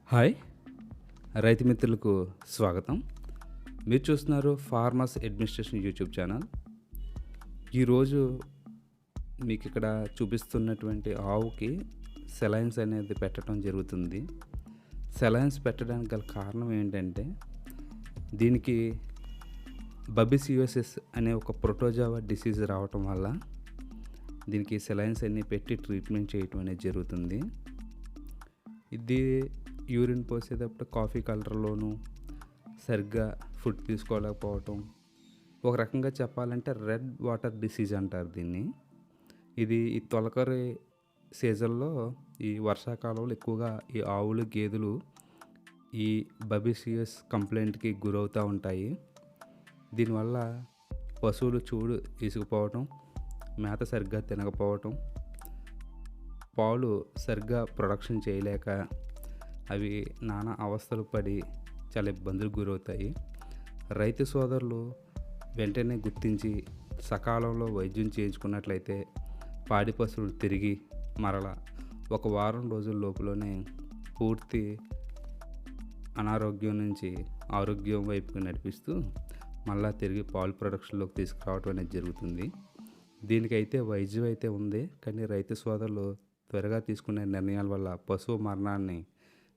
Hi! రైతు మిత్రులకు స్వాగతం. మీరు చూస్తున్నారు ఫార్మర్స్ అడ్మినిస్ట్రేషన్ యూట్యూబ్ ఛానల్. ఈరోజు మీకిక్కడ చూపిస్తున్నటువంటి ఆవుకి సెలైన్స్ అనేది పెట్టడం జరుగుతుంది. సెలైన్స్ పెట్టడానికి గల కారణం ఏంటంటే, దీనికి బబిసియోసిస్ అనే ఒక ప్రోటోజోవా డిసీజ్ రావటం వల్ల దీనికి సెలైన్స్ అన్నీ పెట్టి ట్రీట్మెంట్ చేయటం అనేది జరుగుతుంది. ఇది యూరిన్ పోసేటప్పుడు కాఫీ కలర్‌లోను, సరిగ్గా ఫుడ్ తీసుకోలేకపోవటం, ఒక రకంగా చెప్పాలంటే రెడ్ వాటర్ డిసీజ్ అంటారు దీన్ని. ఇది ఈ తొలకరి సీజన్‌లో ఈ వర్షాకాలంలో ఎక్కువగా ఈ ఆవులు, గేదెలు ఈ బబిసియస్ కంప్లైంట్‌కి గురవుతూ ఉంటాయి. దీనివల్ల పశువులు చూడు ఇసుకుపోవటం, మేత సరిగ్గా తినకపోవటం, పాలు సరిగ్గా ప్రొడక్షన్ చేయలేక అవి నానా అవస్థలు పడి చాలా ఇబ్బందులకు గురవుతాయి. రైతు సోదరులు వెంటనే గుర్తించి సకాలంలో వైద్యం చేయించుకున్నట్లయితే పాడి పశువులు తిరిగి మరలా ఒక వారం రోజుల లోపులోనే పూర్తి అనారోగ్యం నుంచి ఆరోగ్యం వైపుకి నడిపిస్తూ మళ్ళా తిరిగి పాలు ప్రొడక్షన్లోకి తీసుకురావడం అనేది జరుగుతుంది. దీనికైతే వైద్యం అయితే ఉంది, కానీ రైతు సోదరులు త్వరగా తీసుకునే నిర్ణయాల వల్ల పశువు మరణాన్ని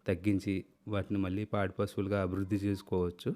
తగ్గించి వాటిని మళ్ళీ పాడి పశువులుగా అభివృద్ధి చేసుకోవచ్చు.